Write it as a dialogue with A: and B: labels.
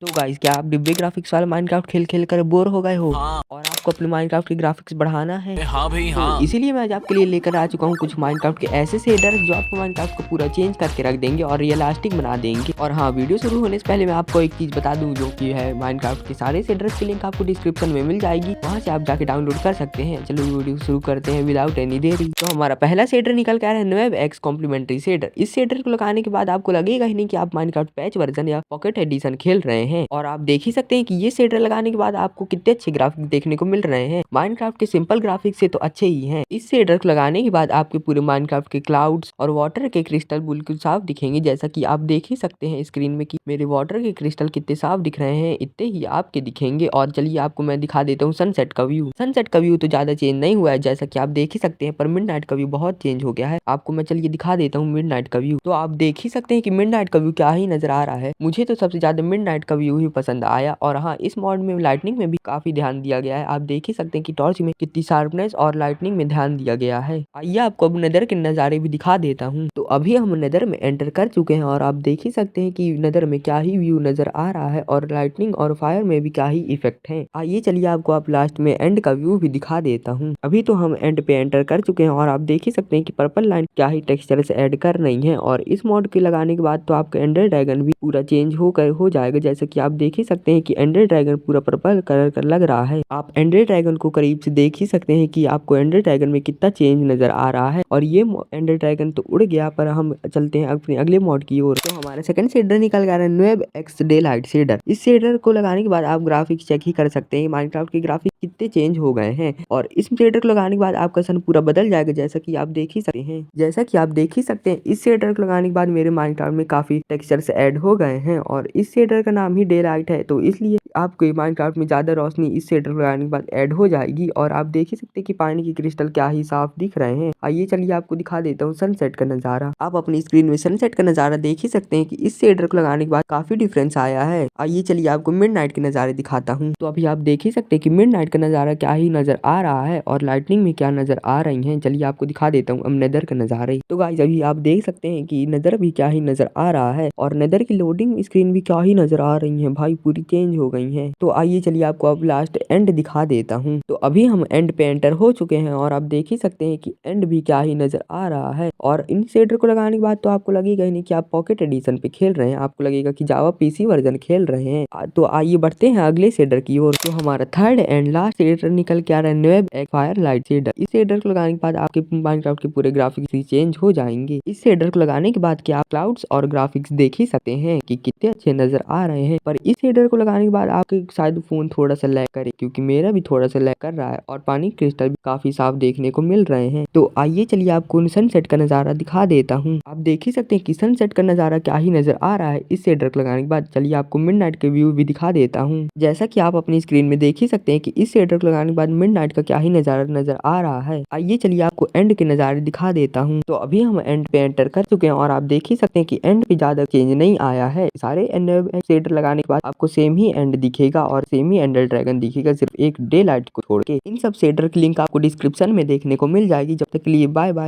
A: तो गाइस, क्या आप डिब्बे ग्राफिक्स वाला माइनक्राफ्ट खेल खेल कर बोर हो गए हो
B: हाँ।
A: और आपको अपने माइनक्राफ्ट की ग्राफिक्स बढ़ाना है?
B: हाँ भाई
A: तो
B: हाँ।
A: इसीलिए मैं आज आपके लिए लेकर आ चुका हूँ कुछ माइनक्राफ्ट के ऐसे शेडर्स जो आपको माइनक्राफ्ट को पूरा चेंज करके रख देंगे और रियलिस्टिक बना देंगे। और हाँ, वीडियो शुरू होने से पहले मैं आपको एक चीज बता दूं, जो कि है माइनक्राफ्ट के सारे शेडर्स की लिंक आपको डिस्क्रिप्शन में मिल जाएगी, वहाँ से आप जाके डाउनलोड कर सकते हैं। चलो वीडियो शुरू करते हैं विदाउट एनी देरी। तो हमारा पहला शेडर निकल के आ रहा है नवेब एक्स कॉम्प्लीमेंट्री शेडर। इस शेडर को लगाने के बाद आपको लगेगा ही नहीं कि आप माइनक्राफ्ट पैच वर्जन या पॉकेट एडिशन खेल रहे हैं। और आप देख ही सकते हैं कि ये शेडर लगाने के बाद आपको कितने अच्छे ग्राफिक्स देखने को मिल रहे हैं। माइनक्राफ्ट के सिंपल ग्राफिक्स से तो अच्छे ही हैं। इस शेडर को लगाने के बाद आपके पूरे माइनक्राफ्ट के क्लाउड्स और वाटर के क्रिस्टल बिल्कुल साफ दिखेंगे, जैसा कि आप देख ही सकते हैं स्क्रीन में कि मेरे वाटर के क्रिस्टल कितने साफ दिख रहे हैं, इतने ही आपके दिखेंगे। और चलिए आपको मैं दिखा देता हूँ सनसेट का व्यू। सनसेट का व्यू तो ज्यादा चेंज नहीं हुआ है, जैसा कि आप देख ही सकते हैं, पर मिडनाइट का व्यू बहुत चेंज हो गया है। आपको मैं चलिए दिखा देता हूँ मिडनाइट का व्यू। तो आप देख ही सकते हैं कि मिडनाइट का व्यू क्या ही नजर आ रहा है। मुझे तो सबसे ज्यादा मिडनाइट का व्यू ही पसंद आया। और हाँ, इस मॉड में लाइटनिंग में भी काफी ध्यान दिया गया है। आप देख ही सकते हैं कि टॉर्च में कितनी शार्पनेस और लाइटनिंग में ध्यान दिया गया है। आइए आपको अब नेदर के नज़ारे भी दिखा देता हूँ। तो अभी हम नेदर में एंटर कर चुके हैं और आप देख ही सकते हैं कि नेदर में क्या ही व्यू नजर आ रहा है और लाइटनिंग और फायर में भी क्या ही इफेक्ट है। आइए चलिए आपको आप लास्ट में एंड का व्यू भी दिखा देता हूँ। अभी तो हम एंड पे एंटर कर चुके हैं और आप देख ही सकते हैं कि पर्पल लाइन क्या ही टेक्सचर से ऐड कर रही है। और इस मॉड के लगाने के बाद तो आपका एंडर ड्रैगन भी पूरा चेंज हो जाएगा, जैसे कि आप देख ही सकते हैं कि एंडर ड्रैगन पूरा पर्पल कलर का लग रहा है। आप एंडर ड्रैगन को करीब से देख ही सकते हैं कि आपको एंडर ड्रैगन में कितना चेंज नजर आ रहा है। और ये एंडर ड्रैगन तो उड़ गया, पर हम चलते हैं अपने अगले मॉड की ओर। तो हमारा सेकंड शेडर निकल गया है न्वेब एक्स डे लाइट शेडर। इस शेडर को लगाने के बाद आप ग्राफिक्स चेक ही कर सकते हैं माइनक्राफ्ट के ग्राफिक्स कितने चेंज हो गए हैं। और इस शेडर को लगाने के बाद आपका सन पूरा बदल जाएगा, जैसा कि आप देख ही सकते हैं। इस शेडर को लगाने के बाद मेरे माइनक्राफ्ट में काफी टेक्सचर्स ऐड हो गए हैं। और इस शेडर का नाम ही डे लाइट है, तो इसलिए आपके माइनक्राफ्ट में ज्यादा रोशनी इस शेडर को लगाने के बाद ऐड हो जाएगी। और आप देख ही सकते हैं कि पानी की क्रिस्टल क्या ही साफ दिख रहे हैं। आइए चलिए आपको दिखा देता हूँ सनसेट का नजारा। आप अपनी स्क्रीन में सनसेट का नजारा देख ही सकते हैं कि इस शेडर को लगाने के बाद काफी डिफरेंस आया है। आइए चलिए आपको मिडनाइट के नजारे दिखाता हूँ। तो अभी आप देख ही सकते हैं कि मिडनाइट का नजारा क्या ही नजर आ रहा है और लाइटनिंग में क्या नजर आ रही है। चलिए आपको दिखा देता हूँ अब नेदर का नजारे। तो गाइस, अभी आप देख सकते हैं कि नेदर भी क्या ही नजर आ रहा है और नेदर की लोडिंग स्क्रीन भी क्या ही नजर आ रही है भाई, पूरी चेंज हो गई है। तो आइए चलिए आपको अब लास्ट एंड दिखा देता हूँ। तो अभी हम एंड पे एंटर हो चुके हैं और आप देख ही सकते हैं कि एंड भी क्या ही नजर आ रहा है। और इन शेडर को लगाने के बाद तो आपको लगेगा ही नहीं कि आप पॉकेट एडिशन पे खेल रहे हैं, आपको लगेगा कि जावा पीसी वर्जन खेल रहे हैं। तो आइए बढ़ते हैं अगले शेडर की ओर। तो हमारा थर्ड एंड लास्ट शेडर निकल के आ रहा है न्वेब फायर लाइट शेडर। इस शेडर को लगाने के बाद आपके माइनक्राफ्ट के पूरे ग्राफिक्स ही चेंज हो जाएंगे। इस शेडर को लगाने के बाद क्या आप क्लाउड्स और ग्राफिक्स देख ही सकते हैं कि कितने अच्छे नजर आ रहे हैं। पर इस शेडर को लगाने के बाद आपके शायद फोन थोड़ा सा लैग करे, क्योंकि मेरा भी थोड़ा सा लैग कर रहा है और पानी क्रिस्टल भी काफी साफ देखने को मिल रहे हैं। तो आइए चलिए आपको सनसेट का नजारा दिखा देता हूँ। आप देख ही सकते हैं कि सनसेट का नजारा क्या ही नजर आ रहा है इस शेडर को लगाने के बाद। चलिए आपको मिडनाइट के व्यू भी दिखा देता हूँ। जैसा कि आप अपनी स्क्रीन में देख ही सकते हैं कि इस शेडर को लगाने के बाद मिडनाइट का क्या ही नजारा नजर आ रहा है। आइए चलिए आपको एंड के नजारे दिखा देता हूँ। तो अभी हम एंड पे एंटर कर चुके हैं और आप देख ही सकते हैं कि एंड पे ज्यादा चेंज नहीं आया है। सारे एंड शेडर लगाने के बाद आपको सेम ही एंड दिखेगा और सेम ही एंडर ड्रैगन दिखेगा, सिर्फ एक डे लाइट को छोड़ के। इन सब शेडर की लिंक आपको डिस्क्रिप्शन में देखने को मिल जाएगी। जब तक के लिए बाय बाय।